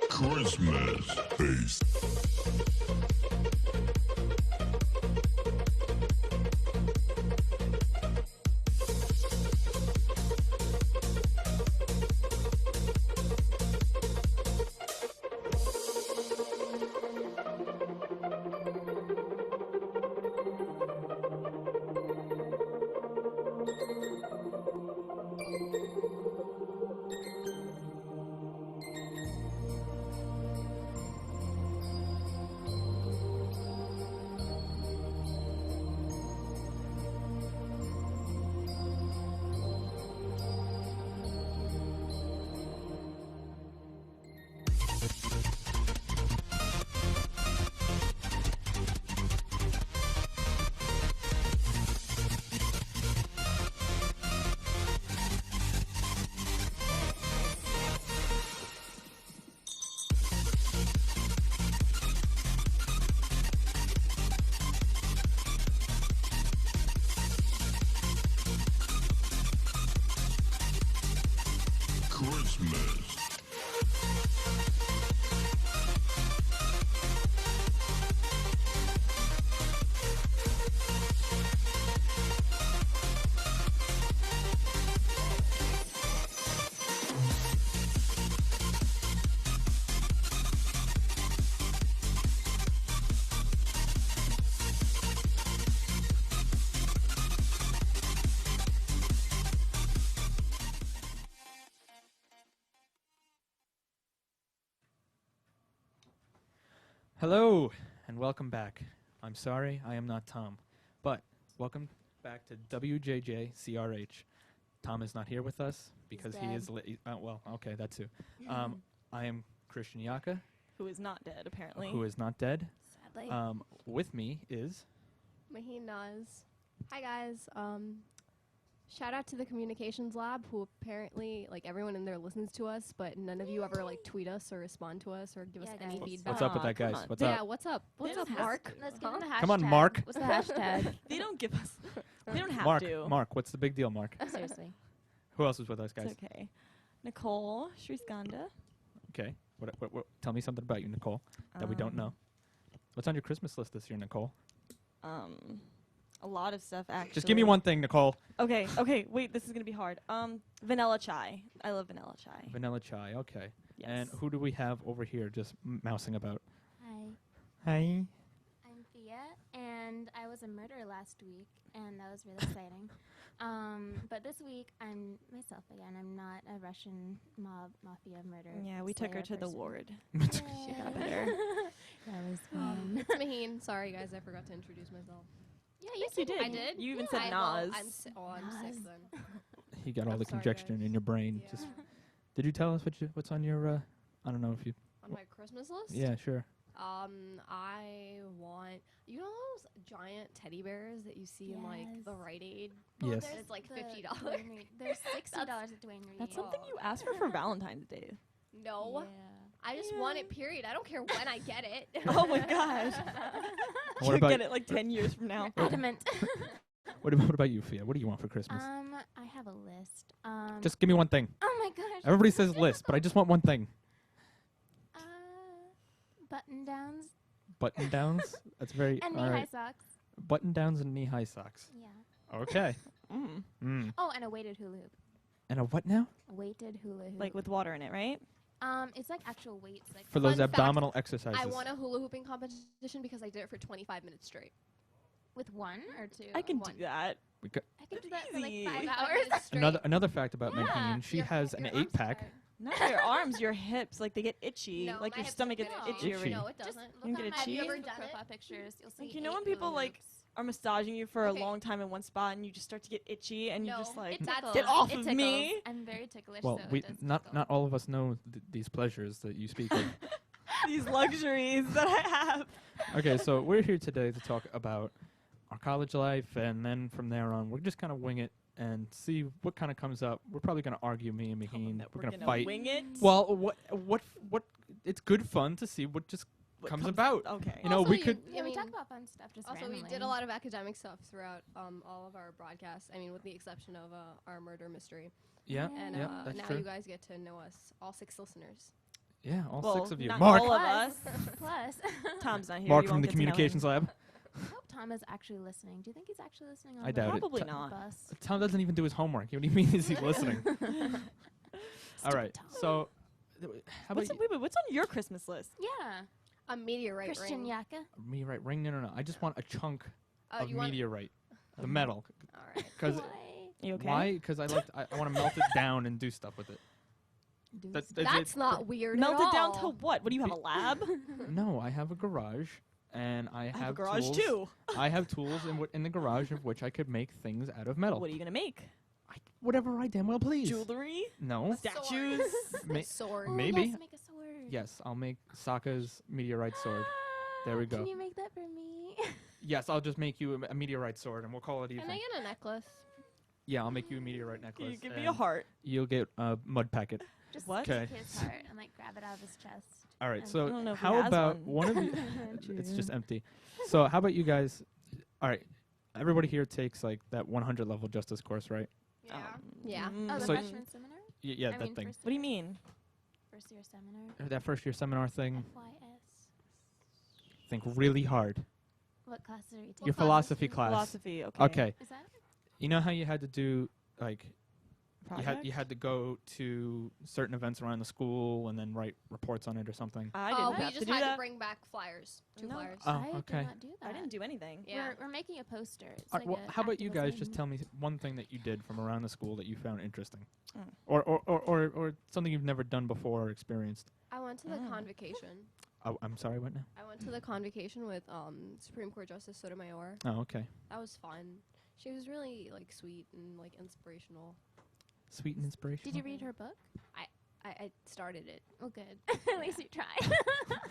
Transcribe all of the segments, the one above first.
Christmas bass. Christmas. Hello, and welcome back. I'm sorry, I am not Tom, but welcome back to WJJCRH. Tom is not here with us because he is well, okay, that too. I am Christian Yaka. Who is not dead, apparently. Who is not dead. Sadly. With me is... Maheen Naz. Hi, guys. Shout out to the communications lab, who apparently, like, everyone in there listens to us, but none of you ever, like, tweet us or respond to us or give us any feedback. What's up with that, guys? What's Yeah, up? what's up? What's up, Mark? Let's give them the hashtag. Come on, Mark. What's the hashtag? They don't give us... They don't have Mark, to. Mark, what's the big deal, Mark? Seriously. Who else is with us, guys? It's okay. Nicole Shriskanda. Okay. What, tell me something about you, Nicole, that we don't know. What's on your Christmas list this year, Nicole? A lot of stuff, actually. Just give me one thing, Nicole. Okay, wait, this is going to be hard. Vanilla chai. I love vanilla chai. Vanilla chai, okay. Yes. And who do we have over here just mousing about? Hi, Hi. I'm Thea, and I was a murderer last week, and that was really exciting. But this week, I'm myself again. I'm not a Russian mafia murderer. Yeah, we took her slayer to the person. ward. Yay. She got better. That was fun. It's Maheen. Sorry, guys, I forgot to introduce myself. Yeah, Yes, you did. I did? You even said Well, Nas. I'm sick then. You got all I'm the sorry, congestion guys. in your brain. Yeah. Just did you tell us what's on your? I don't know if you. On my Christmas list? Yeah, sure. I want, you know those giant teddy bears that you see in, like, the Yes. Rite Aid? Yes. there's It's like the $50. Dwayne Reed- There's $60 at Dwayne Reed. That's something Oh. you asked for Valentine's Day. No. Yeah. I just want it, period. I don't care when I get it. Oh my gosh. What You'll about get it like 10 years from now. Adamant. what about you, Fia? What do you want for Christmas? I have a list. Just give me one thing. Oh my gosh. Everybody says list, but I just want one thing. Button downs Button downs. That's very and all knee-high right. socks. Button downs and knee-high socks. Yeah. Okay. Mm. Oh, and a weighted hula hoop. And a what now? A weighted hula hoop. Like with water in it, right? It's like actual weights. Like For those Fun fact, abdominal exercises. I won a hula hooping competition because I did it for 25 minutes straight. with one or two. I can One. do that. We got I can do that for like Easy. 5 25 hours. minutes straight. another fact about Yeah. Maheen. She Your- has an your arms 8-pack. tired. Not your arms, your hips. Like they get itchy. No, like my your hips stomach don't gets get itchy. itchy. already. No, it Just doesn't. look You on get my itchy? Have you ever Facebook done it? profile pictures. You'll see. Like, you know 8 when people, hula like, hoops. Are massaging you for Okay. a long time in one spot and you just start to get itchy and No, you just like It tickles. get off It of tickles. me. I'm very ticklish. Well, so we it does not tickle. not all of us know these pleasures that you speak of. These luxuries that I have. Okay, so we're here today to talk about our college life, and then from there on, we're just kind of wing it and see what kind of comes up. We're probably going to argue, me and Maheen. That We're we're going to gonna fight. wing it. Well, what? It's good fun to see what just comes about. Okay. You know, Also, we could. Yeah, we I talk mean, about fun stuff just Also, randomly. we did a lot of academic stuff throughout all of our broadcasts. I mean, with the exception of our murder mystery. Yeah, And yeah, that's now true. you guys get to know us, all 6 listeners. Yeah, all Well, 6 of you. not Mark, all of us. Plus, Tom's not here. Mark you from won't the get to know him. communications lab. I hope Tom is actually listening. Do you think he's actually listening on I the doubt it. Probably T- not. bus? Tom doesn't even do his homework. What do you mean is he listening? All right. Tom. So, how about What's on your Christmas list? Yeah. A meteorite Christian ring. Yaka. meteorite ring? No. I just want a chunk of You want meteorite, the metal. All right. Because Why? You okay? why? Because I want to melt it down and do stuff with it. That's not weird Melt at it down all. to what? What do you have, a lab? No, I have a garage, and I I have have a garage tools. too. I have tools in the garage of which I could make things out of metal. What are you gonna make? Whatever I damn well please. Jewelry? No. Statues? Ma- Sword. Oh, Maybe. Yes, make a sword. Yes, I'll make Sokka's meteorite sword. There we go. Can you make that for me? Yes, I'll just make you a meteorite sword, and we'll call it even. Can I get a necklace? Yeah, I'll make you a meteorite necklace. You give me a and heart. You'll get a mud packet. Just What? take 'Kay. his heart and like grab it out of his chest. All right, And- I so don't know if he how has about one. one of you? It's just empty. So how about you guys? All right, everybody here takes like that 100 level justice course, right? Yeah. Yeah. Oh, the So- freshman seminar? Yeah, I that mean, thing. First What do you year- mean? First year seminar. That first year seminar thing. FYS. Think really hard. What classes are you taking? Your philosophy class. Philosophy. Okay. Okay. Is that? You know how you had to do like Project? you had to go to certain events around the school and then write reports on it or something. I Oh, didn't we have just to do had that. to bring back flyers. 2 No. flyers. Oh, I okay. did not do that. I didn't do anything. Yeah. We're making a poster. It's All right, like well, a how about you guys activist just thing. tell me one thing that you did from around the school that you found interesting, Mm. or something you've never done before or experienced. I went to the Mm. convocation. Oh, I'm sorry. What now? I went to the convocation with Supreme Court Justice Sotomayor. Oh, okay. That was fun. She was really like sweet and like inspirational. Sweet and inspirational. Did you read her book? I started it. Oh, good. At least you tried.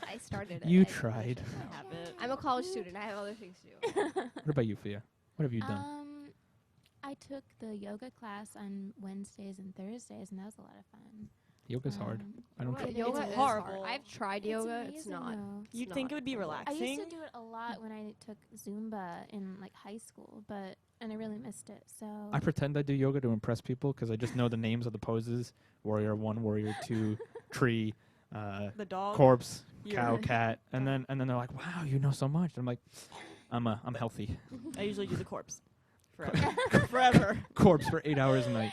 I started it. You I tried. finished it. I have it. I'm a college student. I have other things to do. What about you, Fia? What have you done? I took the yoga class on Wednesdays and Thursdays, and that was a lot of fun. Yoga's hard. I don't. Well, It's yoga is horrible. hard. I've tried It's yoga. It's amazing, not. though. It's You'd think it not would be for me. relaxing. I used to do it a lot when I took Zumba in like high school, and I really missed it. So I pretend I do yoga to impress people because I just know the names of the poses: warrior 1, warrior 2, tree, The dog. corpse, cow, You're- cat, and then they're like, "Wow, you know so much." And I'm like, I'm healthy. I usually do the corpse. Forever. Forever. Corpse for 8 hours a night.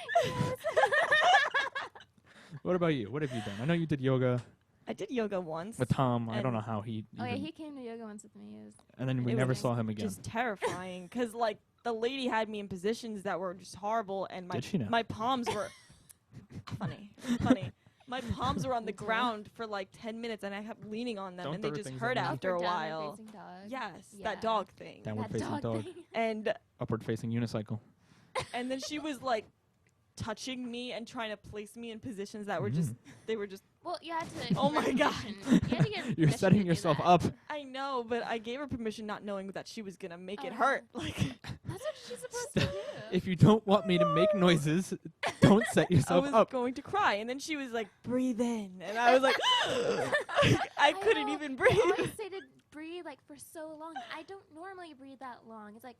What about you? What have you done? I know you did yoga I did yoga once. with Tom. I don't And- know how he. oh yeah, even- he came to yoga once with me. It was and then we It never was saw him again. Just terrifying, because like the lady had me in positions that were just horrible, and my Did she now? my palms were funny. My palms were on the ground for like 10 minutes, and I kept leaning on them, Don't and they throw just things hurt at me. after a Upward, downward while. facing dog. Yes, Yeah. that dog thing. Downward That facing dog. thing. And Upward facing unicycle. then she was like touching me and trying to place me in positions that were just they were just Well, you had to. Oh give my her God. permission. You had to get You're permission setting to do yourself that. up. I know, but I gave her permission not knowing that she was gonna make it Oh. hurt. Like That's what she's supposed to do. If you don't want me to make noises, don't set I yourself was up. going to cry, and then she was like, "Breathe in," and I was like, I couldn't know. even They breathe. always say to breathe like for so long. I don't normally breathe that long. It's like,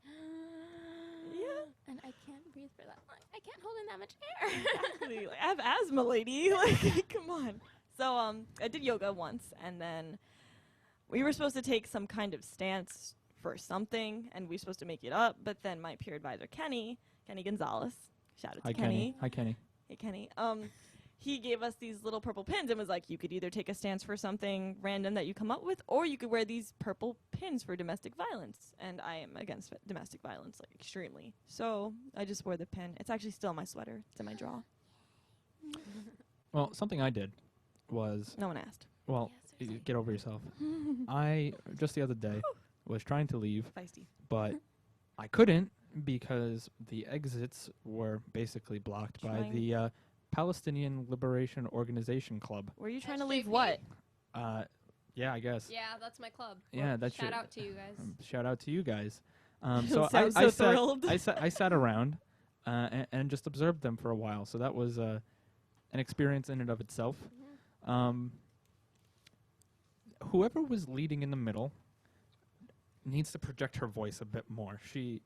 Yeah. and I can't breathe for that long. I can't hold in that much air. Exactly. Like, I have asthma, lady. Like, come on. So I did yoga once, and then we were supposed to take some kind of stance for something, and we were supposed to make it up. But then my peer advisor, Kenny Gonzalez, shout out to Hi, Kenny. Hi, Kenny. Hey, Kenny. He gave us these little purple pins and was like, you could either take a stance for something random that you come up with, or you could wear these purple pins for domestic violence. And I am against domestic violence, like, extremely. So I just wore the pin. It's actually still on my sweater. It's in my drawer. Well, something I did was, No one asked. well, Yeah, seriously. get over yourself. I, just the other day, was trying to leave, Feisty. but I couldn't because the exits were basically blocked by Trying- the Palestinian Liberation Organization Club. Were you trying to leave SJP. what? Yeah, I guess. Yeah, that's my club. Yeah, that's Shout your- out to you guys. Shout out to you guys. So Sounds I so thrilled. I sat around and just observed them for a while. So that was an experience in and of itself. whoever was leading in the middle needs to project her voice a bit more. She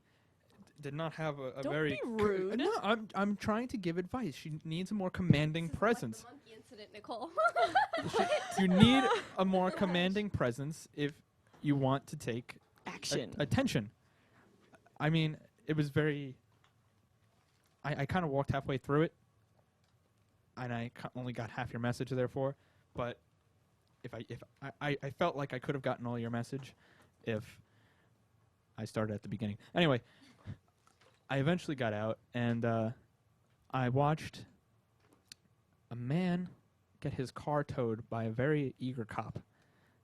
did not have a Don't very be rude. No, I'm trying to give advice. She needs a more commanding presence. Like the monkey incident, Nicole. You need a more commanding presence if you want to take Action. attention. I mean, it was very. I kind of walked halfway through it, and I only got half your message, therefore. But if I felt like I could have gotten all your message if I started at the beginning. Anyway, I eventually got out, and I watched a man get his car towed by a very eager cop.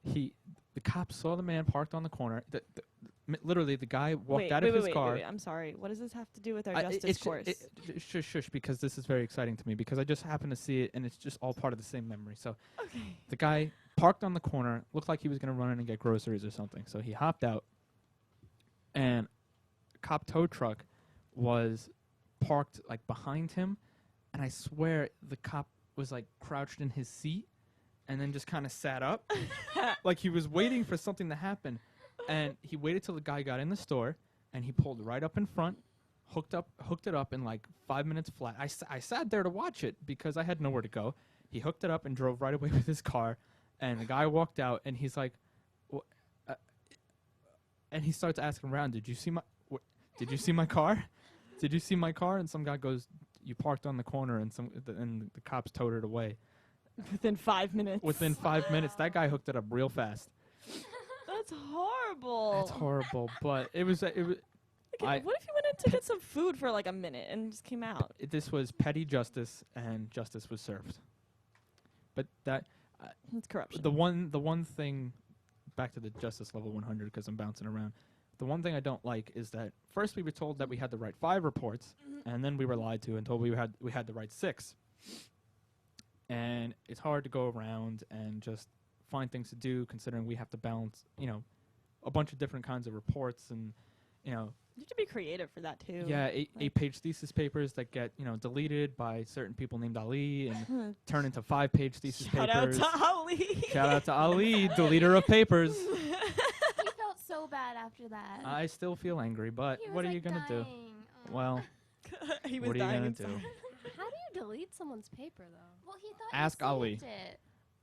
The cop saw the man parked on the corner. Literally, the guy walked out of his car. Wait, I'm sorry. What does this have to do with our justice course? Shush, because this is very exciting to me, because I just happened to see it, and it's just all part of the same memory. So Okay. the guy parked on the corner, looked like he was going to run in and get groceries or something. So he hopped out, and a cop tow truck was parked like behind him, and I swear the cop was like crouched in his seat and then just kind of sat up like he was waiting for something to happen. And he waited till the guy got in the store, and he pulled right up in front, hooked it up in like 5 minutes flat. I sat there to watch it because I had nowhere to go. He hooked it up and drove right away with his car, and the guy walked out, and he's like, and he starts asking around, did you see my car? Did you see my car? And some guy goes, you parked on the corner, and the cops towed it away. Within 5 minutes. Within 5 minutes, that guy hooked it up real fast. That's horrible. It's horrible, but it was. Okay, what if you went in to get some food for like a minute and just came out? This was petty justice, and justice was served. But that It's corruption. the one thing, back to the justice level 100, because I'm bouncing around. The one thing I don't like is that first we were told that we had to write 5 reports, and then we were lied to and told we had to write 6. And it's hard to go around and just find things to do, considering we have to balance, a bunch of different kinds of reports, and You have to be creative for that too. yeah, eight-page thesis papers that get deleted by certain people named Ali and turn into 5-page thesis Shout papers. out to Ali. Shout out to Ali, deleter of papers. He felt so bad after that. I still feel angry, but He was, what are like, you gonna do? dying. Oh. Well, He was what are you dying gonna inside. do? How do you delete someone's paper, though? Well, he thought Ask he Ali. saved it.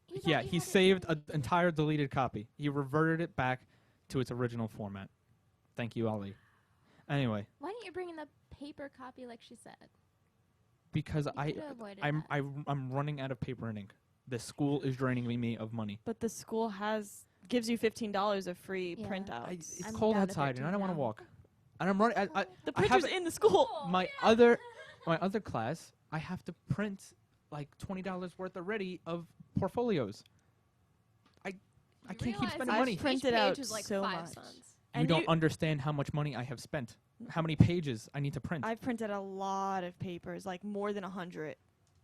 He Yeah, thought he had it saved saved. an entire deleted copy. He reverted it back to its original format. Thank you, Ali. Anyway, Why didn't you bring in the paper copy like she said? because You could've avoided I'm that. I'm running out of paper and ink. The school is draining me of money. But the school gives you $15 of free Yeah. printouts. It's I'm cold down to outside, and I don't want to 13 now. walk. And I'm running. the I have printer's it- in the school. my other class, I have to print like $20 worth already of portfolios. I can't keep spending I've money. printed Each page out was like so 5 much. cents. You And don't understand how much money I have spent. How many pages I need to print. I've printed a lot of papers, like more than 100,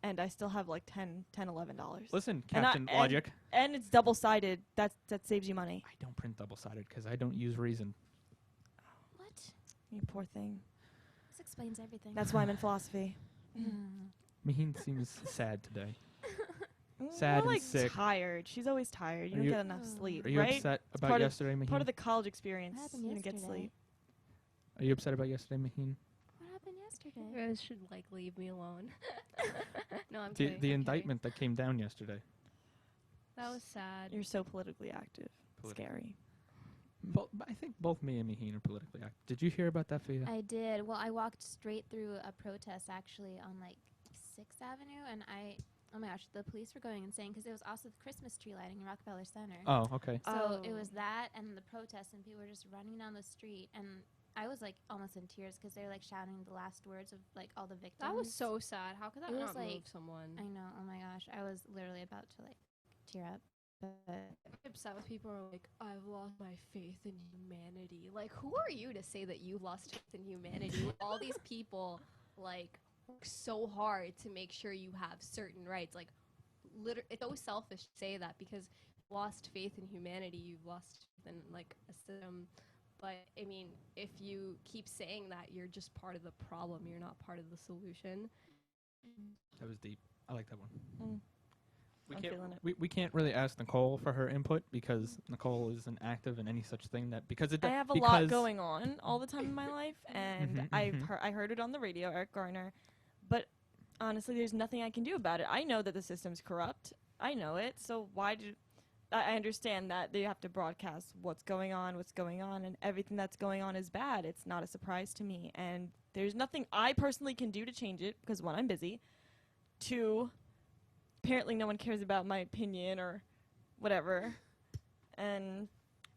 and I still have like $11. Listen, And I- Captain Logic. And it's double-sided. That saves you money. I don't print double-sided because I don't use reason. What? You poor thing. This explains everything. That's why I'm in philosophy. Maheen seems sad today. More Sad and like sick. tired. She's always tired. You Are don't you- get enough sleep, Are you right? upset about part of- yesterday, Maheen? Part of the college experience. happened You don't get yesterday? sleep. Are you upset about yesterday, Maheen? What happened yesterday? You guys should leave me alone. No, I'm The kidding. I'm kidding. indictment that came down yesterday. That was sad. You're so politically active. Scary. I think both me and Maheen are politically active. Did you hear about that, Fia? I did. Well, I walked straight through a protest actually on like 6th Avenue, and oh my gosh, the police were going insane because it was also the Christmas tree lighting in Rockefeller Center. Oh, okay. So it Oh. was that and the protest, and people were just running down the street, and I was like almost in tears because they were like shouting the last words of like all the victims. That was so sad. How could that It was not like- move someone? I know. Oh my gosh, I was literally about to like tear up. But I'm upset with people who are like, I've lost my faith in humanity. Like, who are you to say that you've lost faith in humanity? All these people, like, work so hard to make sure you have certain rights. Like, it's so selfish to say that because you've lost faith in humanity, you've lost faith in, like, a system. But, I mean, if you keep saying that, you're just part of the problem. You're not part of the solution. That was deep. I like that one. Mm. We I'm can't, feeling it. we can't really ask Nicole for her input because Nicole isn't active in any such thing that because it I have a lot going on all the time in my life, and I heard it on the radio, Eric Garner, but honestly, there's nothing I can do about it. I know that the system's corrupt. I know it. So why do I understand that they have to broadcast what's going on, and everything that's going on is bad. It's not a surprise to me, and there's nothing I personally can do to change it because one, I'm busy. Two, apparently no one cares about my opinion or whatever, and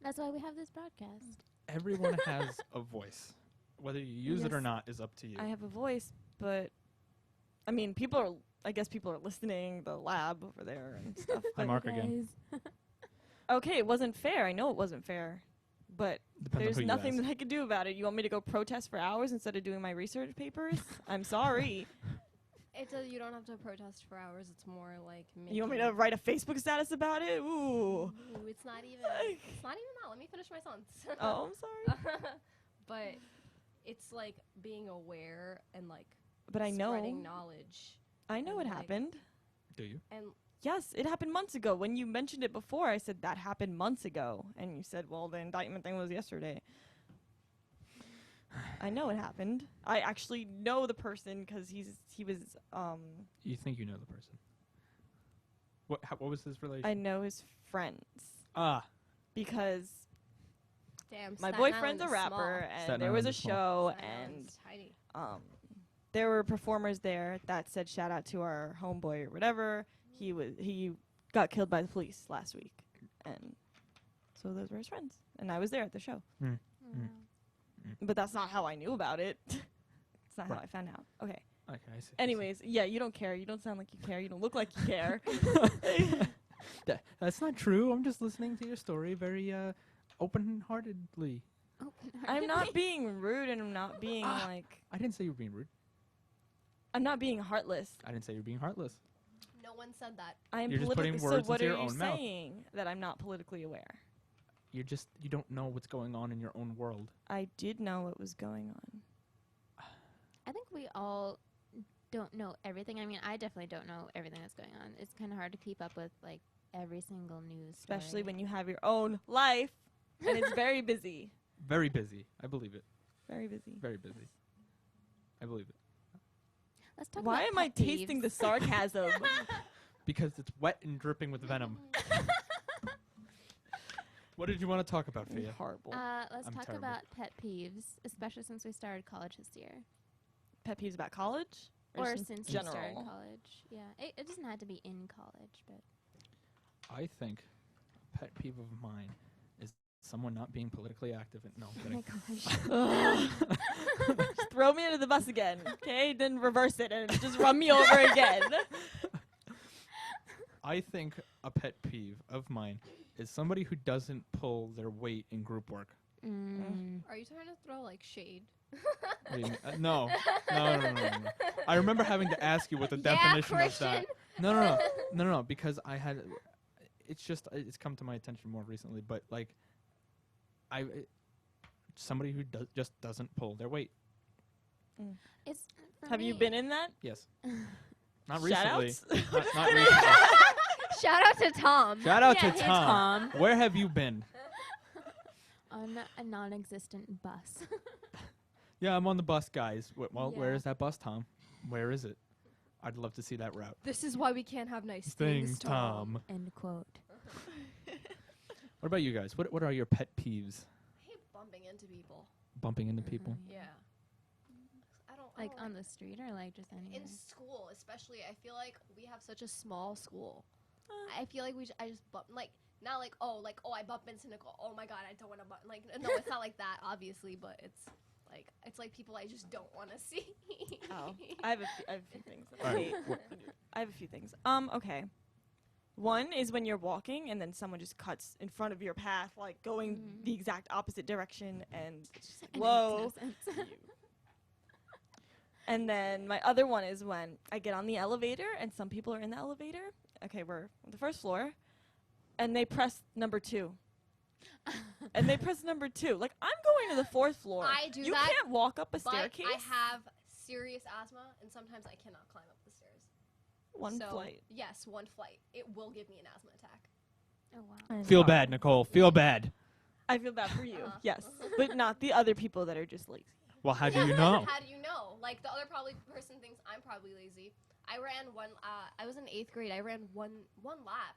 That's why we have this broadcast. Everyone has a voice. Whether you use it or Yes. not is up to you. I have a voice, but I mean, I guess people are listening, the lab over there and stuff. Hi, but- Mark again. Okay, it wasn't fair. I know it wasn't fair, but Depends on there's who you nothing ask. that I could do about it. You want me to go protest for hours instead of doing my research papers? I'm sorry. You don't have to protest for hours. It's more like You want me to write a Facebook status about it? Ooh. Ooh, it's not even that. Let me finish my sentence. Oh, I'm sorry. But it's like being aware and like But I spreading know. knowledge. I know it like- happened. Do you? And Yes, it happened months ago. When you mentioned it before, I said that happened months ago. And you said, well, the indictment thing was yesterday. I know it happened. I actually know the person because he was, You think you know the person? What was his relation? I know his friends. Because damn, my Staten boyfriend's Island a is rapper, small. and Staten there was Island a is small. show, Staten and Island's tiny. there were performers there that said shout out to our homeboy or whatever. He got killed by the police last week, and so those were his friends, and I was there at the show. But that's not how I knew about it. It's not how Right. I found out. Okay. Okay, I see. Anyways, yeah, you don't care. You don't sound like you care. You don't look like you care. That's not true. I'm just listening to your story very open-heartedly. I'm not being rude, and I'm not being like I didn't say you were being rude. I'm not being heartless. I didn't say you were being heartless. No one said that. I am You're just politically. putting So words what into are your you own mouth. saying that I'm not politically aware? You don't know what's going on in your own world. I did know what was going on. I think we all don't know everything. I mean, I definitely don't know everything that's going on. It's kind of hard to keep up with like every single news, Especially when you have your own life and it's very busy. Very busy. I believe it. Very busy. Very busy. I believe it. Let's talk Why about am I pet tasting peeves. the sarcasm? Because it's wet and dripping with venom. What did you want to talk about, Fia? Horrible. Let's I'm talk terrible. about pet peeves, especially since we started college this year. Pet peeves about college? Or just since we general? started college. Yeah, it doesn't have to be in college, but I think a pet peeve of mine is someone not being politically active. No, I'm kidding. Just throw me under the bus again, okay? Then reverse it and just run me over again. I think a pet peeve of mine is somebody who doesn't pull their weight in group work. Are you trying to throw like shade? What do you mean? No. No. I remember having to ask you what the definition of that. No, because I had. It's come to my attention more recently, but like, somebody who just doesn't pull their weight. it's for Have you me- been in that? Yes. Not Shout recently. outs? not recently. Shout out to Tom. Shout out Yeah, to hey, Tom. Where have you been? on a non-existent bus? Yeah, I'm on the bus, guys. Well, where Yeah. is that bus, Tom? Where is it? I'd love to see that route. This is why we can't have nice Things, Tom. End quote. What about you guys? What are your pet peeves? I hate bumping into people. Bumping into people? Yeah. I don't Like I on don't the street or like just anywhere? in school, especially. I feel like we have such a small school. I feel like I just bump not like oh I bump into Nicole. Oh my god, I don't want to bump. Like no, it's not like that, obviously, but it's like people I just don't want to see. Oh, I have a few things. All right, I have a few things. Okay. One is when you're walking and then someone just cuts in front of your path, like going the exact opposite direction, and it's just like, And it whoa. makes no sense. And then my other one is when I get on the elevator and some people are in the elevator. Okay, we're on the first floor, and they press number 2. And they press number 2. Like, I'm going to the 4th floor. I do you that, can't walk up a But staircase. I have serious asthma, and sometimes I cannot climb up the stairs. One So, flight. Yes, one flight. It will give me an asthma attack. Oh wow. Feel bad, Nicole. Feel bad. I feel bad for you. Uh-huh. Yes, but not the other people that are just lazy. Well, how do Yeah, you but know? How do you know? Like, the other person thinks I'm probably lazy. I ran one, I was in 8th grade. I ran one lap.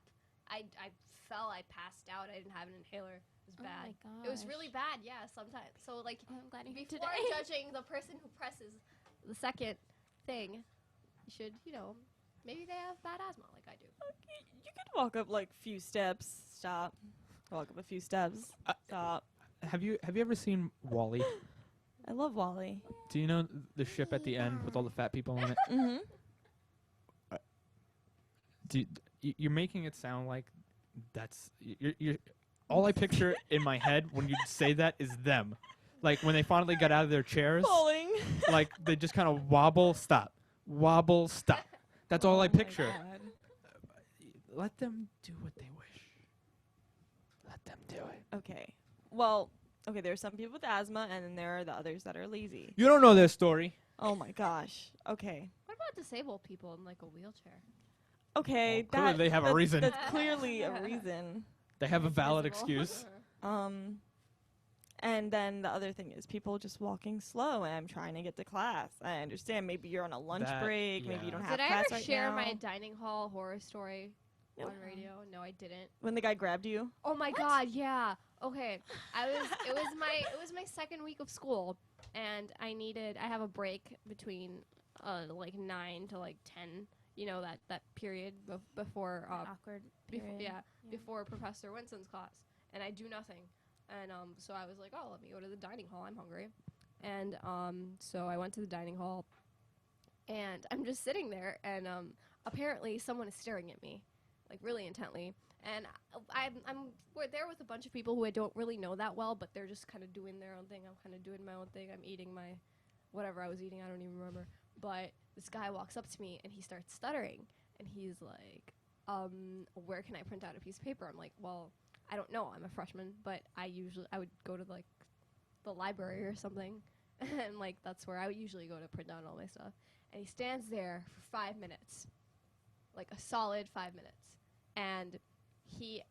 I fell. I passed out. I didn't have an inhaler. It was bad. Oh my It was really gosh. bad, yeah, sometimes. So, like, Oh, I'm glad you're here before today. judging the person who presses the second thing, you should, maybe they have bad asthma like I do. Okay, you could walk up like few steps. Stop. Walk up a few steps. Stop. Have you ever seen Wall-E? I love Wall-E. Do you know the ship at the end with all the fat people on it? Mm-hmm. You're making it sound like that's you're all I picture in my head when you say that is them, like when they finally got out of their chairs, Falling. like they just kind of wobble, stop, wobble, stop. That's all I picture. Let them do what they wish. Let them do it. Okay. Well, okay, there are some people with asthma, and then there are the others that are lazy. You don't know their story. Oh my gosh. Okay. What about disabled people in, like, a wheelchair? Okay. Well, clearly they have a that's- reason. That's clearly a reason. They have a valid Visible. excuse. And then the other thing is people just walking slow, and I'm trying to get to class. I understand maybe you're on a lunch That- break, maybe you yeah. don't have Did I class ever right share now. my dining hall horror story Nope. on radio? No, I didn't. When the guy grabbed you? Oh my god, yeah. Okay. It was my second week of school, and I have a break between like 9 to like 10, that period before Awkward. Period. before Professor Winston's class, and I do nothing. And so I was like, oh, let me go to the dining hall. I'm hungry. And so I went to the dining hall, and I'm just sitting there, and apparently someone is staring at me, like really intently. And we're there with a bunch of people who I don't really know that well, but they're just kind of doing their own thing. I'm kind of doing my own thing. I'm eating my whatever I was eating. I don't even remember. But this guy walks up to me, and he starts stuttering, and he's like, where can I print out a piece of paper? I'm like, well, I don't know. I'm a freshman, but I would go to like the library or something, and like that's where I would usually go to print out all my stuff. And he stands there for 5 minutes, like a solid 5 minutes, and he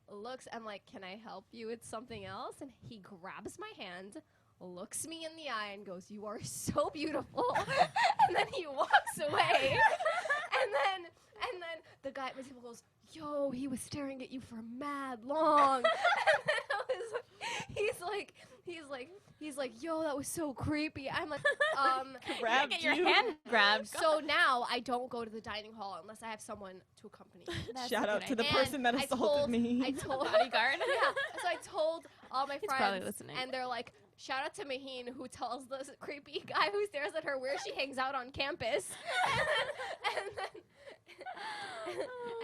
looks. I'm like, can I help you with something else? And he grabs my hand, looks me in the eye, and goes, "You are so beautiful." And then he walks away, and then the guy at my table goes, "Yo, he was staring at you for mad long." And then he's like, "Yo, that was so creepy." I'm like, Grabbed Get your you. hand grabbed. So now I don't go to the dining hall unless I have someone to accompany me. That's Shout a out good to the idea. person that I assaulted told- me. I told Bodyguard. Yeah, so I told all my He's probably friends, listening. and they're like, shout out to Maheen, who tells the creepy guy who stares at her where she hangs out on campus.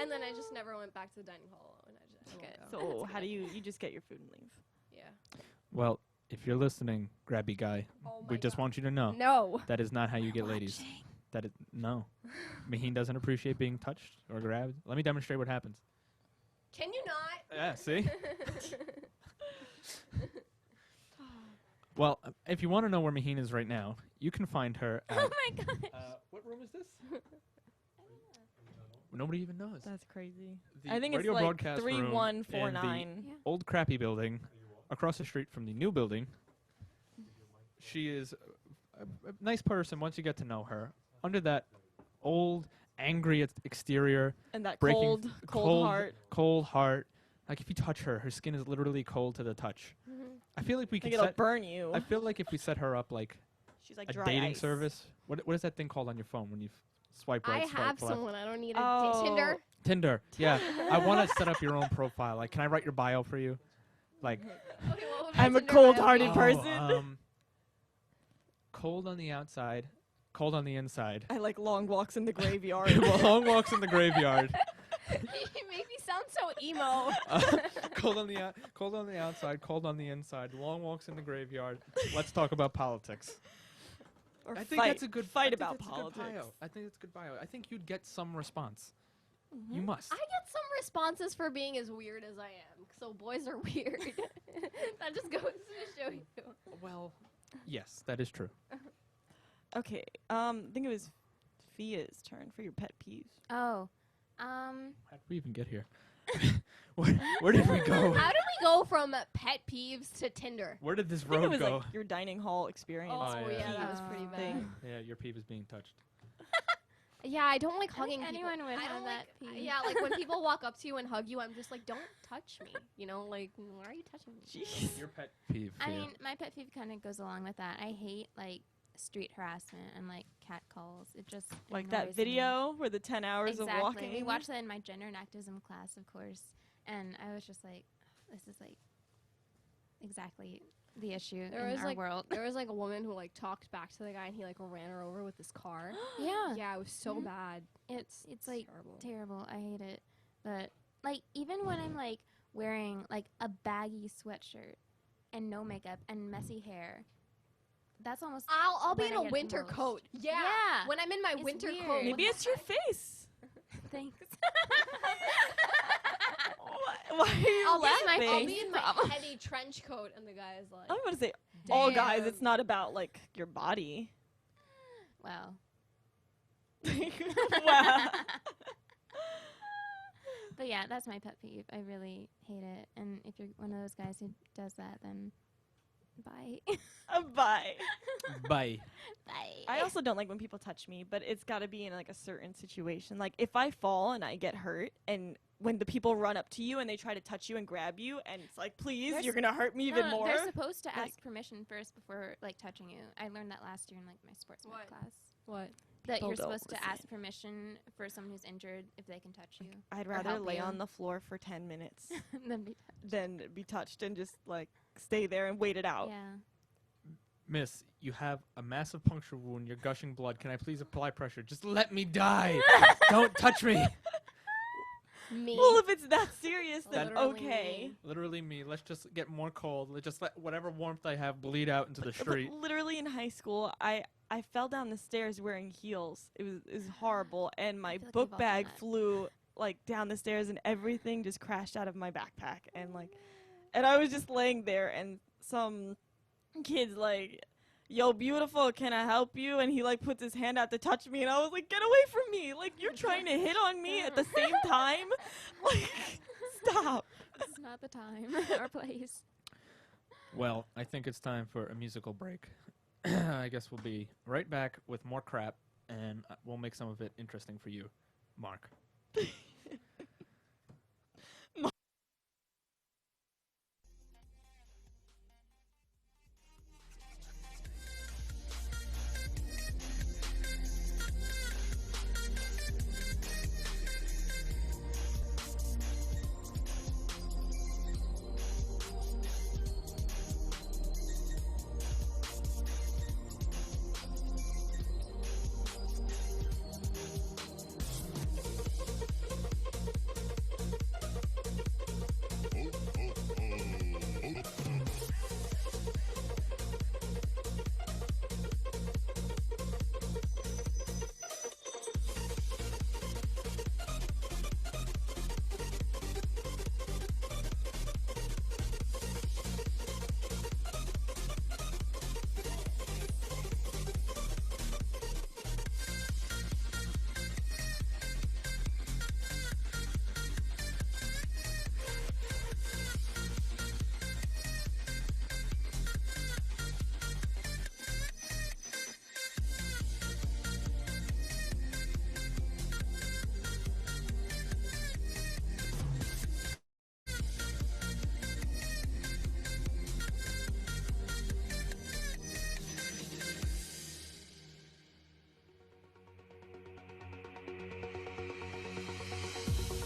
And then I just never went back to the dining hall alone. I just So how do you just get your food and leave? yeah. Well, if you're listening, grabby guy, Oh we my just God. want you to know No. that is not how you get ladies. That is no. Maheen doesn't appreciate being touched or grabbed. Let me demonstrate what happens. Can you not? Yeah, see? Well, if you want to know where Maheen is right now, you can find her at... Oh my god. what room is this? Nobody even knows. That's crazy. The I think it's radio like broadcast room in the 3149. Yeah. old crappy building across the street from the new building. She is a nice person once you get to know her. Under that old, angry exterior, And that breaking cold heart. cold heart. Like if you touch her, her skin is literally cold to the touch. I feel like we Like could it'll set. burn you. I feel like if we set her up like She's like a dry dating ice. service. What is that thing called on your phone when you swipe right, I swipe have left? someone. I don't need Oh. Tinder. Tinder. Yeah, I want to set up your own profile. Like, can I write your bio for you? Like, Okay, what would my I'm a Tinder cold-hearted bio be? person. Cold on the outside, cold on the inside. I like long walks in the graveyard. Long walks in the graveyard. You make me sound so emo. Cold on the outside, cold on the inside. Long walks in the graveyard. Let's talk about politics. Or I think fight. that's a good fight I think about that's a good politics. bio. I think it's a good bio. I think you'd get some response. You must. I get some responses for being as weird as I am. So boys are weird. That just goes to show you. Well, yes, that is true. Okay. I think it was Sophia's turn for your pet peeves. Oh, How did we even get here? Where did we go? How did we go from pet peeves to Tinder? Where did this I think it road was go? like your dining hall experience. Oh, yeah. yeah, that was pretty bad. Thing. Yeah, your peeve is being touched. Yeah, I don't like I think hugging people. anyone would I have don't that like, peeve. yeah, like when people walk up to you and hug you, I'm just like, don't touch me. You know, like, why are you touching me? Jeez. Your pet peeve. I Fia. mean, my pet peeve kind of goes along with that. I hate like street harassment and like cat calls. It just Like annoys that me. video where the 10 hours Exactly. of walking. We watched that in my gender and activism class, of course, and I was just like, this is like exactly the issue There in was our like world. there was like a woman who like talked back to the guy and he like ran her over with his car. Yeah. Yeah, it was so Mhm. bad. It's like terrible. terrible. I hate it. But like even when I'm like wearing like a baggy sweatshirt and no makeup and messy hair, that's almost I'll be when in I a get winter most. coat. Yeah. Yeah. When I'm in my It's winter weird. coat. Maybe it's your face. Thanks. Why are you I'll be in my laughing? I'll face. be in my Problem. heavy trench coat and the guy is like, I'm going to say, all guys, Damn. it's not about like your body. Well. Wow. But yeah, that's my pet peeve. I really hate it. And if you're one of those guys who does that, then bye. Bye. Bye. Bye. I also don't like when people touch me, but it's got to be in like a certain situation. Like if I fall and I get hurt, and when the people run up to you and they try to touch you and grab you, and it's like, please, They're you're gonna hurt me No, even no, more. They're supposed to Like- ask permission first before like touching you. I learned that last year in like my sports med What? class. what? That People you're don't supposed to listen. ask permission for someone who's injured if they can touch you. I'd or rather help lay you. on the floor for 10 minutes Then be than be touched and just like stay there and wait it out. yeah. Miss, you have a massive puncture wound. You're gushing blood. Can I please apply pressure? Just let me die. Don't touch me. Me. Well, if it's that serious, then Literally okay. me. Literally me. Let's just get more cold. Let's just let whatever warmth I have bleed out into the But street. literally in high school, I fell down the stairs wearing heels. It was horrible, and my feel like we've book all done bag that. flew like down the stairs, and everything just crashed out of my backpack, and I was just laying there, and some kid's like, "Yo, beautiful, can I help you?" And he like puts his hand out to touch me, and I was like, "Get away from me! Like you're trying to hit on me at the same time. Like, stop." This is not the time or place. Well, I think it's time for a musical break. I guess we'll be right back with more crap, and we'll make some of it interesting for you, Mark.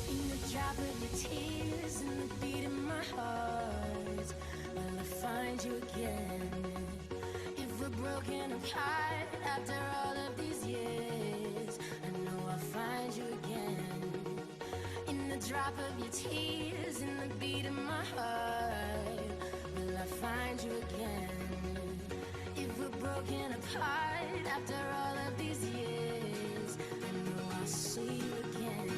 In the drop of your tears and the beat of my heart, will I find you again? If we're broken apart after all of these years, I know I'll find you again. In the drop of your tears and the beat of my heart, will I find you again? If we're broken apart after all of these years, I know I'll see you again.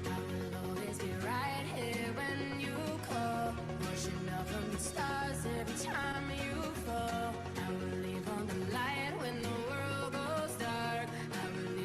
I will always be right here when you call, pushing up from the stars every time you fall. I will leave on the light when the world goes dark. I will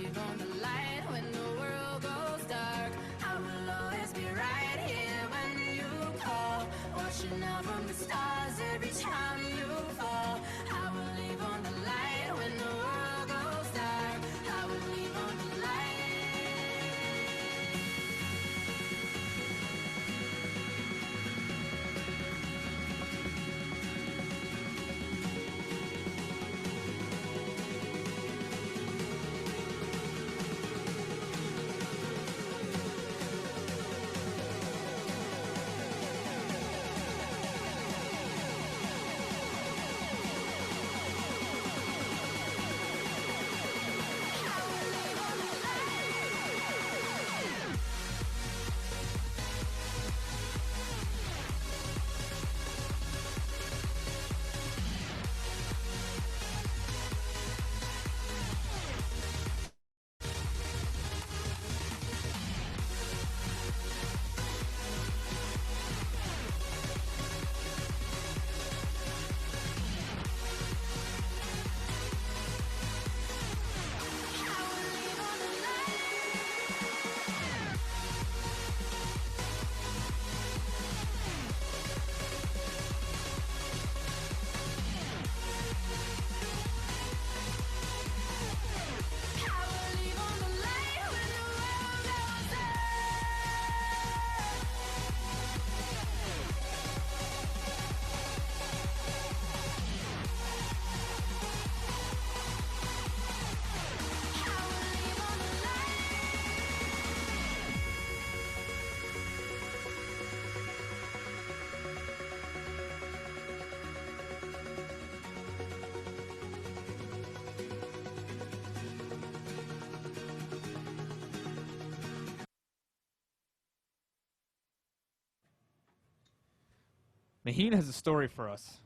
Maheen has a story for us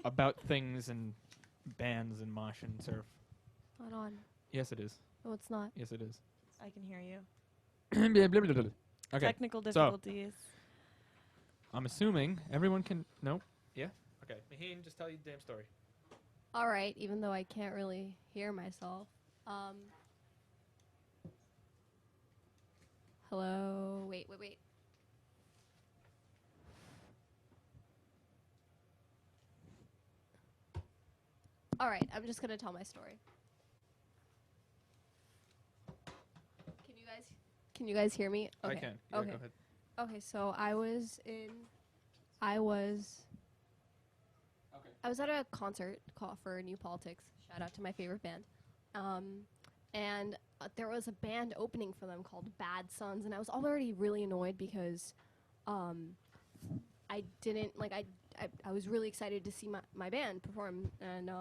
about things and bands and mosh and surf. Hold on. Yes, it is. No, it's not. Yes, it is. I can hear you. Okay. Technical difficulties. I'm assuming everyone can. No. Yeah. Okay. Maheen, just tell your damn story. All right, even though I can't really hear myself. Hello. Wait. All right, I'm just gonna tell my story. Can you guys hear me? Okay. I can. Yeah, okay. Go ahead. Okay, so I was at a concert call for New Politics. Shout out to my favorite band. And there was a band opening for them called Bad Sons, and I was already really annoyed because I didn't like I was really excited to see my band perform, and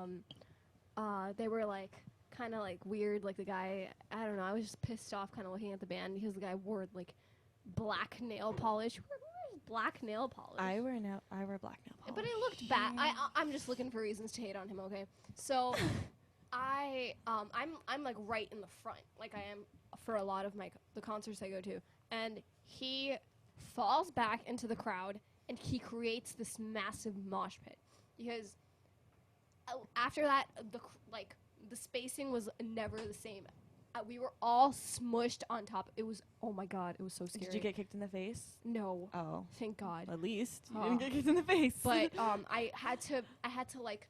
they were like kind of like weird, like the guy, I don't know, I was just pissed off kind of looking at the band because the guy wore like black nail polish. Who wears black nail polish? I wear black nail polish. But it looked bad. I'm just looking for reasons to hate on him, okay? So I'm like right in the front, like I am for a lot of the concerts I go to, and he falls back into the crowd and he creates this massive mosh pit because after that the spacing was never the same. We were all smushed on top. It was, oh my god, it was so scary. Did you get kicked in the face? No. Oh, Thank God. at least you didn't get kicked in the face. But I had to like,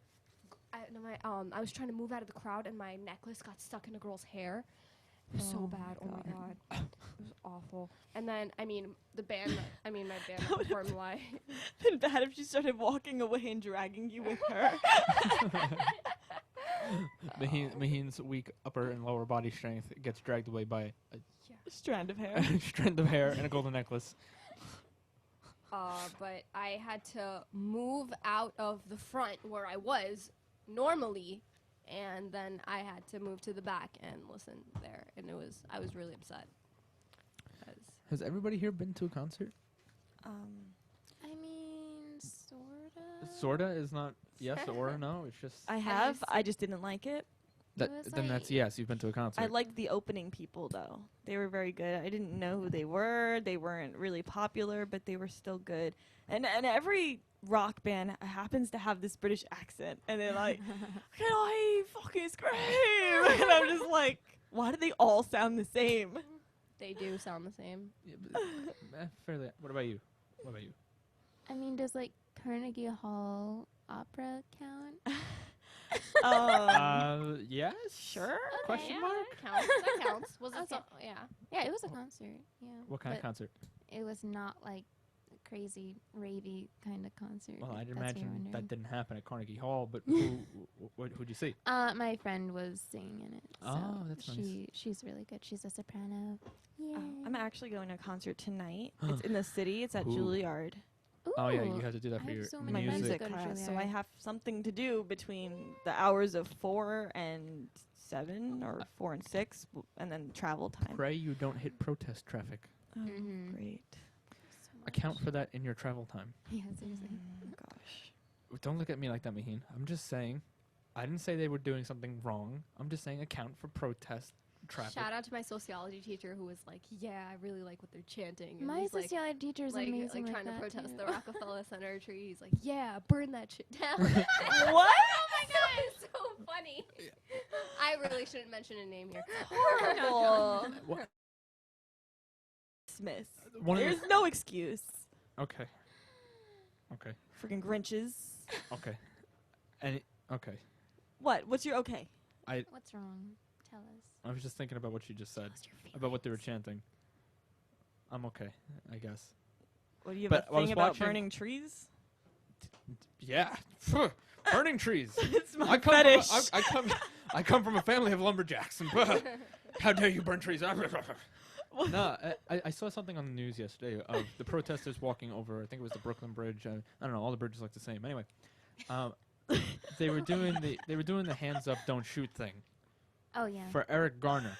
I was trying to move out of the crowd and my necklace got stuck in a girl's hair. It was so bad. Oh my god. It was awful. And then my band performed live. It'd been bad if she started walking away and dragging you with her. Maheen's weak upper and lower body strength gets dragged away by a strand of hair. strand of hair and a golden necklace. But I had to move out of the front where I was normally, and then I had to move to the back and listen there, and I was really upset. Has everybody here been to a concert? I mean, sorta. Sorta is not yes or no. It's just I have. I just didn't like it. then that's yes. You've been to a concert. I liked the opening people though. They were very good. I didn't know who they were. They weren't really popular, but they were still good. And every rock band happens to have this British accent, and they're like, "Can I fucking scream?" And I'm just like, "Why do they all sound the same?" They do sound the same. Yeah, but, fairly. What about you? I mean, does like Carnegie Hall Opera count? Yes. Sure. Question yeah, mark? That counts. Was it? Okay. Yeah. Yeah, it was a concert. Yeah. What kind of But concert? It was not like a crazy, ravey kind of concert. Well, I'd if that's what you're imagine that wondering. didn't happen at Carnegie Hall, but who'd you see? My friend was singing in it. So Oh, that's nice. She's really good. She's a soprano. Yeah. I'm actually going to a concert tonight. It's in the city. It's at Ooh. Juilliard. Oh yeah, you Ooh. have to do that I for have your so My many friends music that go to class, so Juilliard. I have something to do between the hours of 4 and 7 or 4 and 6, and then travel time. Pray you don't hit protest traffic. Oh, Mhm. great. So Account much. for that in your travel time. Yeah, seriously. Gosh. Don't look at me like that, Maheen. I'm just saying. I didn't say they were doing something wrong. I'm just saying account for protest traffic. Shout out to my sociology teacher who was like, "Yeah, I really like what they're chanting." And My he's sociology teacher is like amazing. trying to that protest too. the Rockefeller Center tree. He's like, "Yeah, burn that shit down." What? Oh my god, it's so funny. I really shouldn't mention a name here. Horrible. What? Smith. One of There's no excuse. Okay. Freaking Grinches. Okay. And okay. What? What's your okay? What's wrong? Tell us. I was just thinking about what you just said What's your about what they were chanting. I'm okay, I guess. What do you But have I a was thing about watching- burning trees? Yeah. Burning trees. It's my I come fetish. From I come from a family of lumberjacks, and how dare you burn trees? No, I saw something on the news yesterday of the protesters walking over. I think it was the Brooklyn Bridge. I don't know. All the bridges look the same. Anyway, they were doing the hands up, don't shoot thing Oh yeah. for Eric Garner.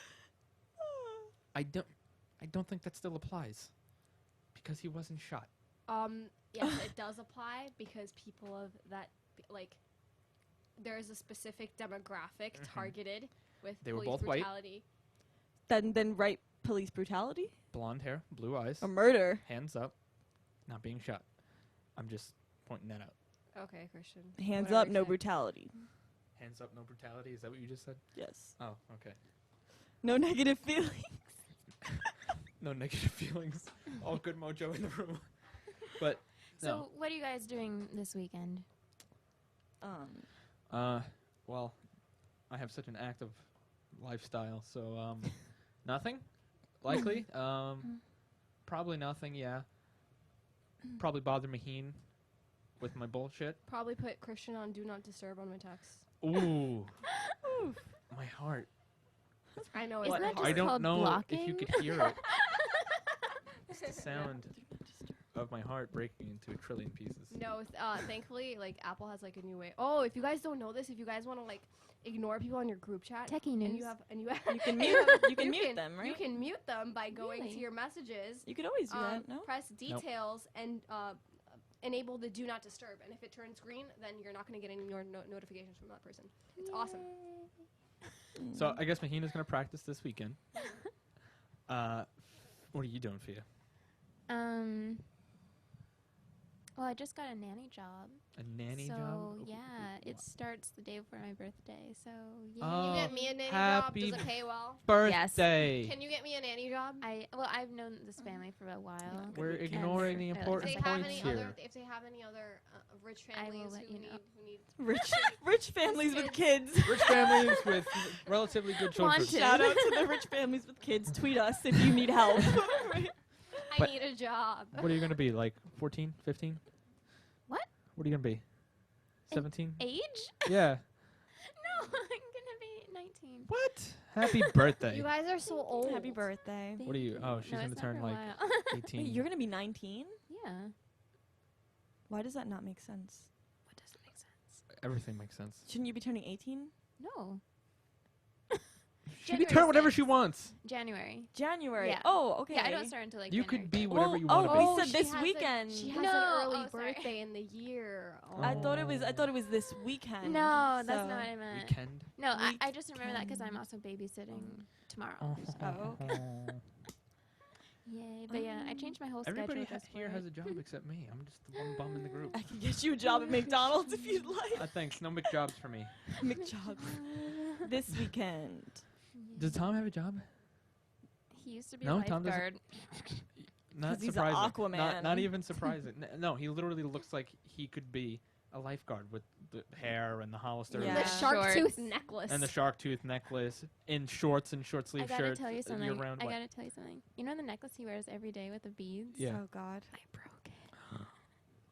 I don't think that still applies because he wasn't shot. yes, it does apply because people of that, like, there is a specific demographic targeted with They were police both white. brutality. Then right, police brutality Blonde hair, blue eyes, or murder. hands up, not being shot. I'm just pointing that out. Okay, Christian. Hands Whatever up, you no said. brutality. Hands up, no brutality. Is that what you just said? Yes. Oh, okay. No negative feelings. No negative feelings. All good mojo in the room. But So, what are you guys doing this weekend? well, I have such an active lifestyle, so nothing. Likely. Probably nothing. Yeah. Probably bother Maheen with my bullshit. Probably put Christian on Do Not Disturb on my text. Ooh. My heart. I know Isn't it's that hard. I just don't called know blocking? if you could hear it. It's the sound of my heart breaking into a trillion pieces. No, thankfully, like, Apple has, like, a new way. Oh, if you guys don't know this, if you guys want to, like, ignore people on your group chat, Techie news. and you have You can and mute. have- You can mute them, right? You can mute them by going Really? to your messages, You could always do that. No. press details, and enable the Do Not Disturb. And if it turns green, then you're not going to get any more notifications from that person. It's awesome. So I guess Maheena's gonna practice this weekend. What are you doing, Fia? Well, I just got a nanny job. A nanny so job? yeah, it starts the day before my birthday. So yeah. Oh, Can you get me a nanny job? happy Does it pay well? birthday! Can you get me a nanny job? I've known this family for a while. We're and ignoring the I like If important they have points any here. other, if they have any other rich I will families let who you need, know. who need Rich families with kids. Rich families with relatively good children. Wanted. Shout out to the rich families with kids. Tweet us if you need help. Right. I But- need a job. What are you gonna be, like 14, 15? What? What are you gonna be? 17? Age? Yeah. No, I'm gonna be 19. What? Happy birthday. You guys are so old. Happy birthday. What are you? Oh, she's No, gonna it's not turn for a like while. 18. Wait, you're gonna be 19? Yeah. Why does that not make sense? What doesn't make sense? Everything makes sense. Shouldn't you be turning 18? No. She can January turn whatever 6th. she wants. January. January. Yeah. Oh, okay. Yeah, I don't start until like You January could be 5th. whatever you want to be. we Oh, said she this has weekend. She has No, an early oh, sorry. birthday in the year. Oh. I thought it was this weekend. No, that's so- not what I meant. Weekend. No, I just remember that because I'm also babysitting tomorrow. so. Oh, okay. Yay. But yeah, I changed my whole Everybody schedule just for here it. has a job except me. I'm just the one bum in the group. I can get you a job at McDonald's if you'd like. Thanks. No McJobs for me. McJobs. This weekend. Does Tom have a job? He used to be No, a Tom doesn't. lifeguard. Not 'Cause he's a surprising. Aquaman. Not even surprising. No, he literally looks like he could be a lifeguard with the hair and the Hollister Yeah. The shark Shorts. tooth necklace. and the shark tooth necklace in shorts and short I sleeve gotta shirts. tell you something. Year-round I what? gotta tell you something. You know the necklace he wears every day with the beads? Yeah. Oh God. I broke it.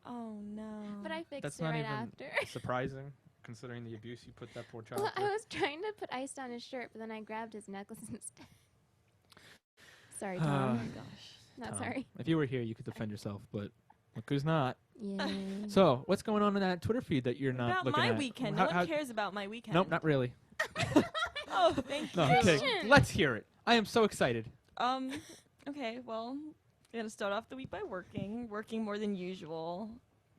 Oh no. But I fixed That's it not right even after. surprising, considering the abuse you put that poor child Well, I through. was trying to put ice on his shirt, but then I grabbed his necklace instead. Sorry, Oh Tom. my gosh. Not Tom, sorry. If you were here, you could defend yourself, but look who's not. Yeah. So, what's going on in that Twitter feed that you're not About looking my at? weekend. How- No how- one cares about my weekend. Nope, not really. Oh, thank No, you. okay. Christian. Let's hear it. I am so excited. Okay, well, I'm gonna start off the week by working more than usual.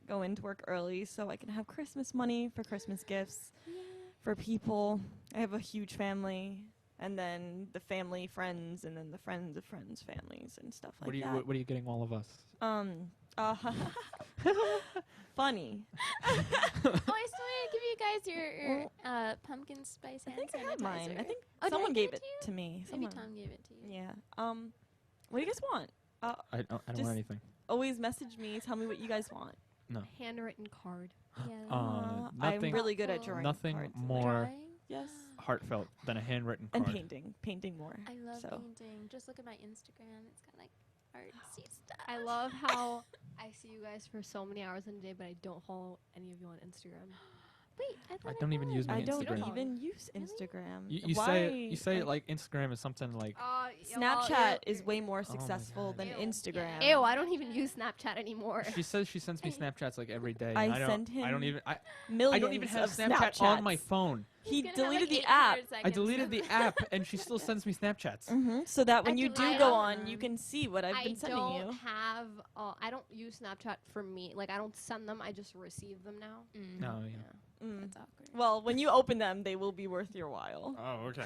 Go into work early so I can have Christmas money for Christmas gifts for people. I have a huge family, and then the family, friends, and then the friends of friends' families and stuff like What are you that. what are you getting all of us? Funny. Oh, I still want to give you guys your pumpkin spice I hand think I have mine. I sanitizer. think Oh, did I someone give gave it it to to me. Maybe Someone. Tom gave it to you. Yeah. What do you guys want? I don't Just- want anything. Always message me. Tell me what you guys want. No. handwritten card. Yeah. I'm Nothing really good at Thoughtful. drawing Nothing cards. more Drawing? Yes. heartfelt than a handwritten And card. painting more. I love So. painting. Just look at my Instagram. It's got like artsy stuff. I love how I see you guys for so many hours in a day, but I don't follow any of you on Instagram. Wait, I thought I don't even use my I don't Instagram. even use Really? Instagram. You Why? say it like Instagram is something like. Snapchat is way more my successful than God. Instagram. Ew, I don't even use Snapchat anymore. She says she sends me Snapchats like every day. I and don't, send him I don't even. Millions I don't even have of Snapchat on my Snapchats. phone. He He's gonna have, deleted like, the app. 800 I seconds. deleted the app, and she still sends me Snapchats. So that when I you do deleted go them. on, you can see what I've I been sending don't you. have. I don't use Snapchat for me. Like I don't send them. I just receive them now. No, yeah. Mm. That's awkward. Well, when you open them, they will be worth your while. Oh, okay.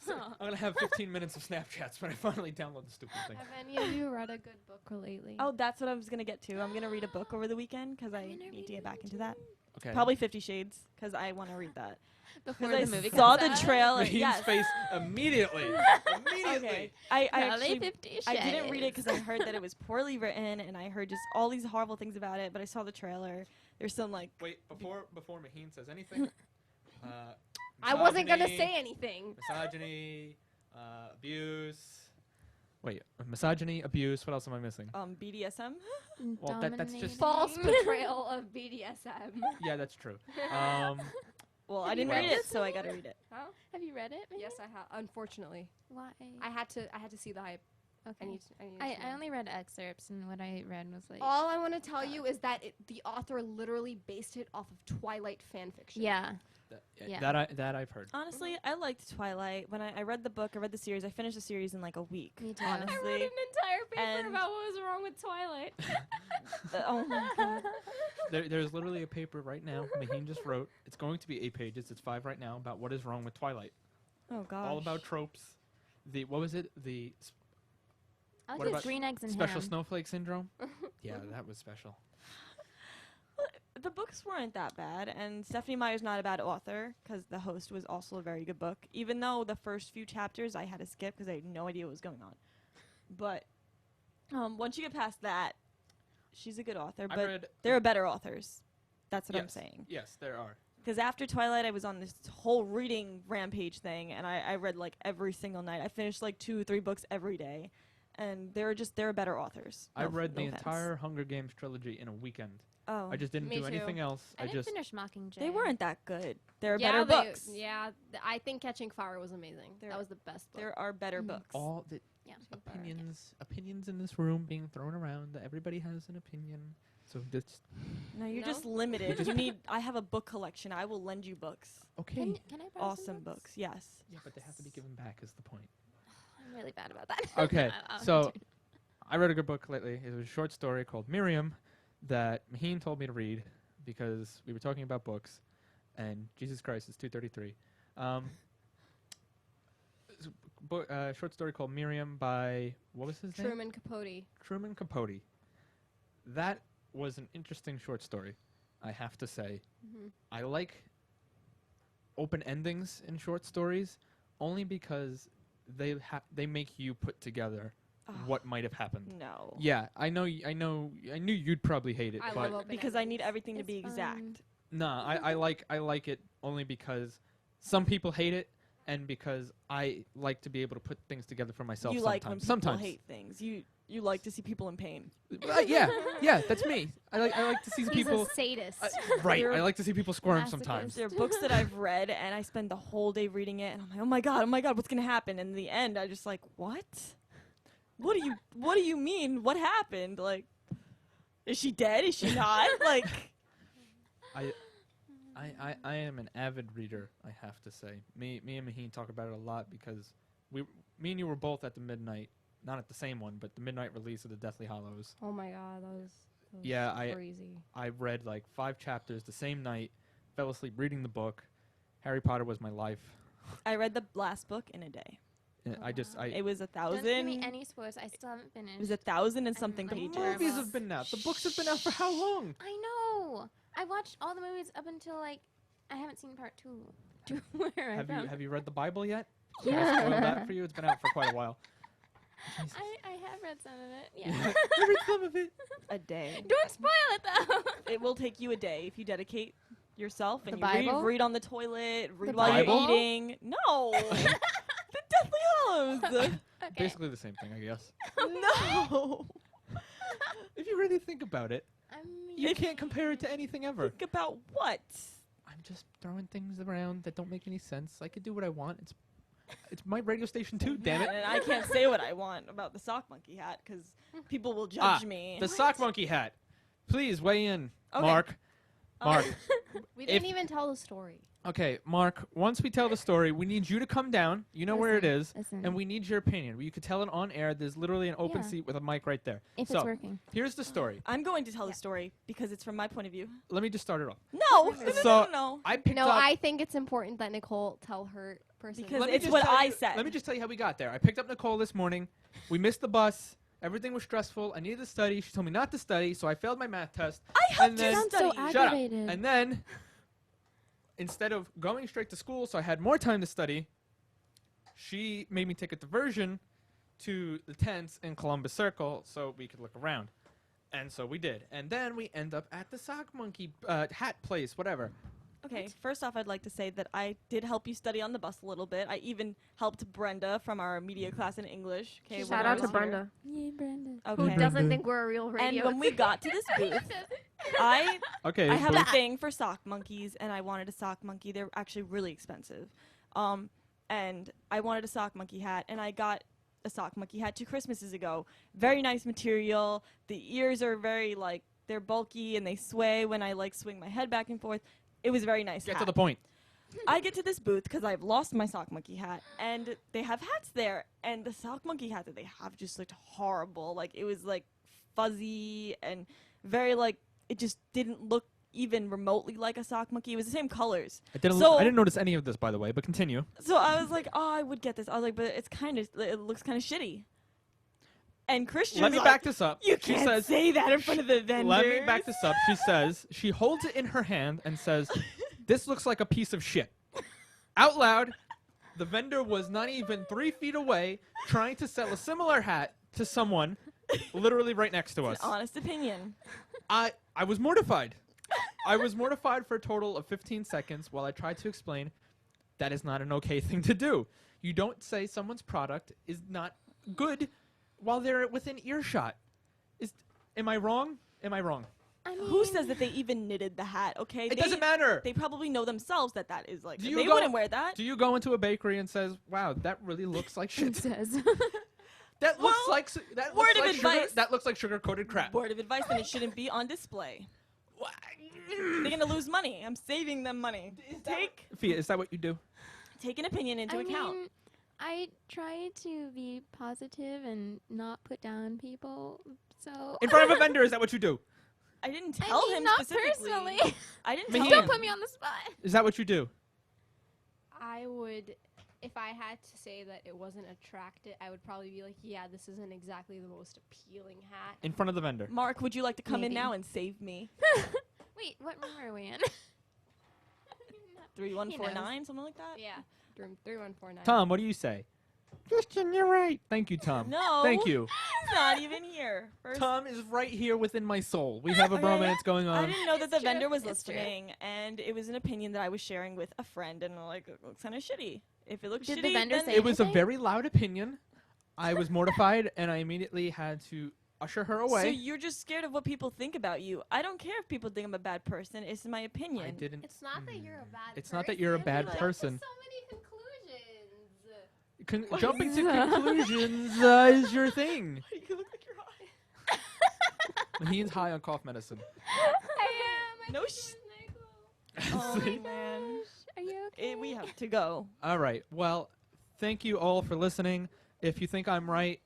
I'm gonna have 15 minutes of Snapchats when I finally download the stupid thing. Have any of you read a good book lately? Oh, that's what I was gonna get to. I'm gonna read a book over the weekend because I I'm gonna need read to get it back into that. Okay. Probably 50 Shades because I want to read that. Before Because the I movie saw comes the out. trailer. Maheen's Yes. face immediately. Okay. I Probably actually 50 I didn't read it Shades. because I heard that it was poorly written and I heard just all these horrible things about it. But I saw the trailer. There's some like Wait, before Maheen says anything, I wasn't gonna misogyny, say anything. misogyny, abuse. Wait, misogyny, abuse. What else am I missing? BDSM. Well, that's just- False portrayal of BDSM. Yeah, that's true. Well, I Have you didn't read read it, this so I gotta read it. Huh? Have you read it? Maheen? Yes, I have. Unfortunately, Why? I had to see the hype. I Okay. need to I see it. only read excerpts, and what I read was like. All I want to tell you is that the author literally based it off of Twilight fan fiction. Yeah. That, Yeah. that I've heard. Honestly, I liked Twilight. When I read the book, I read the series. I finished the series in like a week. Me too. Honestly. I read an entire paper And- about what was wrong with Twilight. Oh my god. There's literally a paper right now. Maheen just wrote. It's going to be 8 pages. It's 5 right now about what is wrong with Twilight. Oh god. All about tropes. The what was it? The I What like about his green eggs and special ham. snowflake syndrome. Yeah, that was special. The books weren't that bad, and Stephanie Meyer's not a bad author because The Host was also a very good book. Even though the first few chapters I had to skip because I had no idea what was going on. But once you get past that, she's a good author. I But read. there are better authors. That's what I'm Yes. saying. Yes, there are. Because after Twilight, I was on this whole reading rampage thing, and I read like every single night. I finished like 2 or 3 books every day, and there are better authors. I No- read no the offense. entire Hunger Games trilogy in a weekend. Oh, I just didn't Me do too. anything else. I didn't finish Mockingjay. they weren't that good. There are Yeah, better books. Yeah, I think Catching Fire was amazing. There- that was the best book. There are better Mhm. books. All the Yeah. opinions in this room being thrown around. Everybody has an opinion. So just No, you're No? just limited. you need. I have a book collection. I will lend you books. okay. Can I borrow some Awesome books. Yes. Yeah, but they have to be given back. Is the point. I'm really bad about that. Okay, I'll so return. I read a good book lately. It was a short story called Miriam that Maheen told me to read because we were talking about books, and Jesus Christ, it's 2:33. Short story called Miriam by what was his name? Truman Capote. Truman Capote. That was an interesting short story, I have to say. Mm-hmm. I like open endings in short stories only because they make you put together what might have happened. No. Yeah, I knew you'd probably hate it, I but love open Because I need endings. everything to It's be fun. exact. nah, I like it only because some people hate it and because I like to be able to put things together for myself You sometimes. like when people sometimes. hate things. You like to see people in pain. Yeah, that's me. I like to see He's people a sadist. right. You're- I like to see people squirm Masochist. sometimes. There are books that I've read and I spend the whole day reading it and I'm like, oh my god, what's gonna happen? And in the end, I just like, what? What do you mean? What happened? Like, is she dead? Is she not? Like, I am an avid reader, I have to say. Me and Maheen talk about it a lot because me and you were both at the midnight, not at the same one, but the midnight release of the Deathly Hallows. Oh my god, that was Yeah, crazy. I read like 5 chapters the same night, fell asleep reading the book. Harry Potter was my life. I read the last book in a day. And It was Don't give 1,000. me any spoilers. I still haven't finished. It was 1,000 and something like, pages. terrible. movies have been out. The books have been out for how long? I know. I watched all the movies up until like I haven't seen part 2. Where Have you read the Bible yet? Can I spoil that for you? It's been out for quite a while. Jesus. I have read some of it. Yeah. I read some of it. A day. Don't spoil it though. It will take you a day if you dedicate yourself and The you Bible? read on the toilet, read The while Bible? you're eating. No. The Deathly Hallows. Okay. Basically the same thing, I guess. No. If you really think about it. I'm You can't compare it to anything ever. Think about what? I'm just throwing things around that don't make any sense. I could do what I want. It's my radio station too, damn it. And I can't say what I want about the sock monkey hat because people will judge me. The sock monkey hat. Please weigh in, Okay. Mark. Mark. We didn't even tell the story. Okay, Mark, once we tell the story, we need you to come down. You know where it is. Listen. And we need your opinion. You could tell it on air. There's literally an open Yeah. seat with a mic right there. If so, it's working. here's the story. I'm going to tell the story because it's from my point of view. Let me just start it off. No, So, no. I picked No, up... I think it's important that Nicole tell her person. Because Let me it's just what tell I you- said. Let me just tell you how we got there. I picked up Nicole this morning. We missed the bus. Everything was stressful. I needed to study. She told me not to study, so I failed my math test. I helped then- you Sounds so study. Shut up. aggravated. And then, instead of going straight to school so I had more time to study, she made me take a diversion to the tents in Columbus Circle so we could look around. And so we did. And then we end up at the sock monkey hat place, whatever. Okay, first off, I'd like to say that I did help you study on the bus a little bit. I even helped Brenda from our media class in English. Okay, when Shout I out to was here. Brenda, Yay, Brenda. Okay. who Brenda. doesn't think we're a real radio. And when we got to this booth, I Okay. have but- a thing for sock monkeys, and I wanted a sock monkey. They're actually really expensive. And I wanted a sock monkey hat, and I got a sock monkey hat 2 Christmases ago. Very nice material. The ears are very, like, they're bulky, and they sway when I, like, swing my head back and forth. It was very nice Get hat. to the point. I get to this booth because I've lost my sock monkey hat, and they have hats there, and the sock monkey hat that they have just looked horrible. Like, it was, like, fuzzy and very, like, it just didn't look even remotely like a sock monkey. It was the same colors. I didn't notice any of this, by the way, but continue. So I was like, oh, I would get this. I was like, but it looks kind of shitty. And Christian Let me was back like, this up. you She can't says, say that in front of the vendors. let me back this up. She says, she holds it in her hand and says, this looks like a piece of shit. Out loud, the vendor was not even 3 feet away trying to sell a similar hat to someone literally right next to us. It's an honest opinion. I was mortified. I was mortified for a total of 15 seconds while I tried to explain that is not an okay thing to do. You don't say someone's product is not good while they're within earshot. Am I wrong? Am I wrong? I mean, Who says that they even knitted the hat? Okay, It doesn't matter. They probably know themselves that is like. Do you They go- wouldn't wear that. Do you go into a bakery and says, "Wow, that really looks like shit"? says. That looks Well, like that word looks of like sugar. advice. That looks like sugar-coated crap. Word of advice, then it shouldn't be on display. They're gonna lose money. I'm saving them money. Fia, is that what you do? Take an opinion into I account. mean, I try to be positive and not put down people. So In front of a vendor, is that what you do? I didn't I tell mean, him not specifically. personally. I didn't Maheen. tell Don't him. put me on the spot. Is that what you do? I would, if I had to say that it wasn't attractive, I would probably be like, yeah, this isn't exactly the most appealing hat. In front of the vendor. Mark, would you like to come in Maybe. now and save me? Wait, what room are we in? 3149, something like that. Yeah, room 3149. Tom, what do you say? Christian, you're right. Thank you, Tom. No. Thank you. He's not even here. First, Tom is right here within my soul. We have a Okay. bromance going I on. didn't know that the It's true. vendor was It's true. listening, and it was an opinion that I was sharing with a friend, and like, it looks kind of shitty. If it looks Did shitty, the vendor then say It was a anything? very loud opinion. I was mortified, and I immediately had to usher her away. So you're just scared of what people think about you. I don't care if people think I'm a bad person. It's my opinion. I didn't. It's not that you're a bad It's not that you're a bad you person. So many conclusions. Jumping to conclusions is your thing. You look like you're high. He's high on cough medicine. I am. No Oh See? man, Are you okay? we have to go. All right. Well, thank you all for listening. If you think I'm right,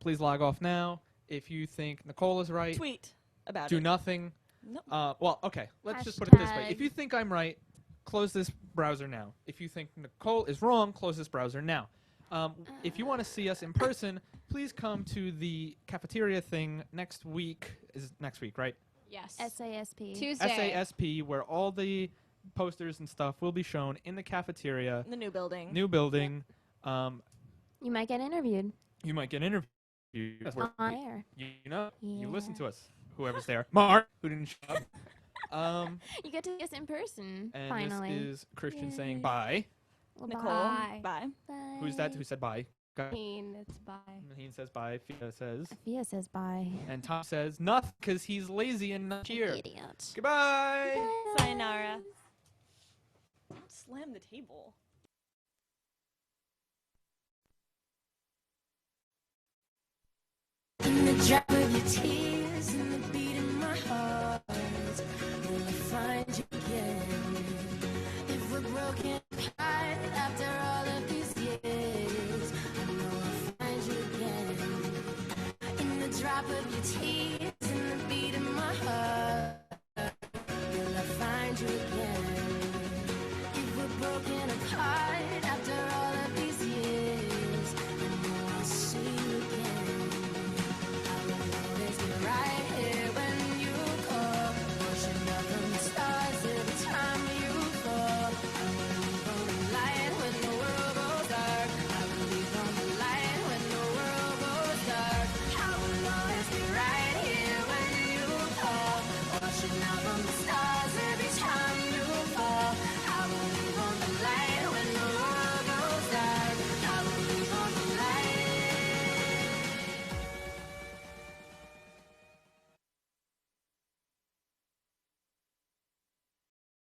please log off now. If you think Nicole is right, Tweet about do it. nothing. No. Well, okay. Let's just put it this way. Hashtag. If you think I'm right, close this browser now. If you think Nicole is wrong, close this browser now. If you want to see us in person, please come to the cafeteria thing next week. Is next week, right? Yes. SASP. Tuesday. SASP, where all the posters and stuff will be shown in the cafeteria. The new building. New building. You might get interviewed You might get interviewed. on air. You know, you listen Yeah. to us. Whoever's there. Mark, who didn't show up. You get to see us in person. And finally. this is Christian saying Yay. bye. Well, Nicole. Bye. Bye. Bye. Who's that who said bye? It's bye. Maheen says bye. Fia says. Fia says bye. And Tom says nothing because he's lazy and not here. Idiot. Goodbye. Sayonara. Don't slam the table. In the drop of your tears and the beat of my heart, will I find you again? If we're broken apart after all of these years, I know I'll find you again. In the drop of your tears.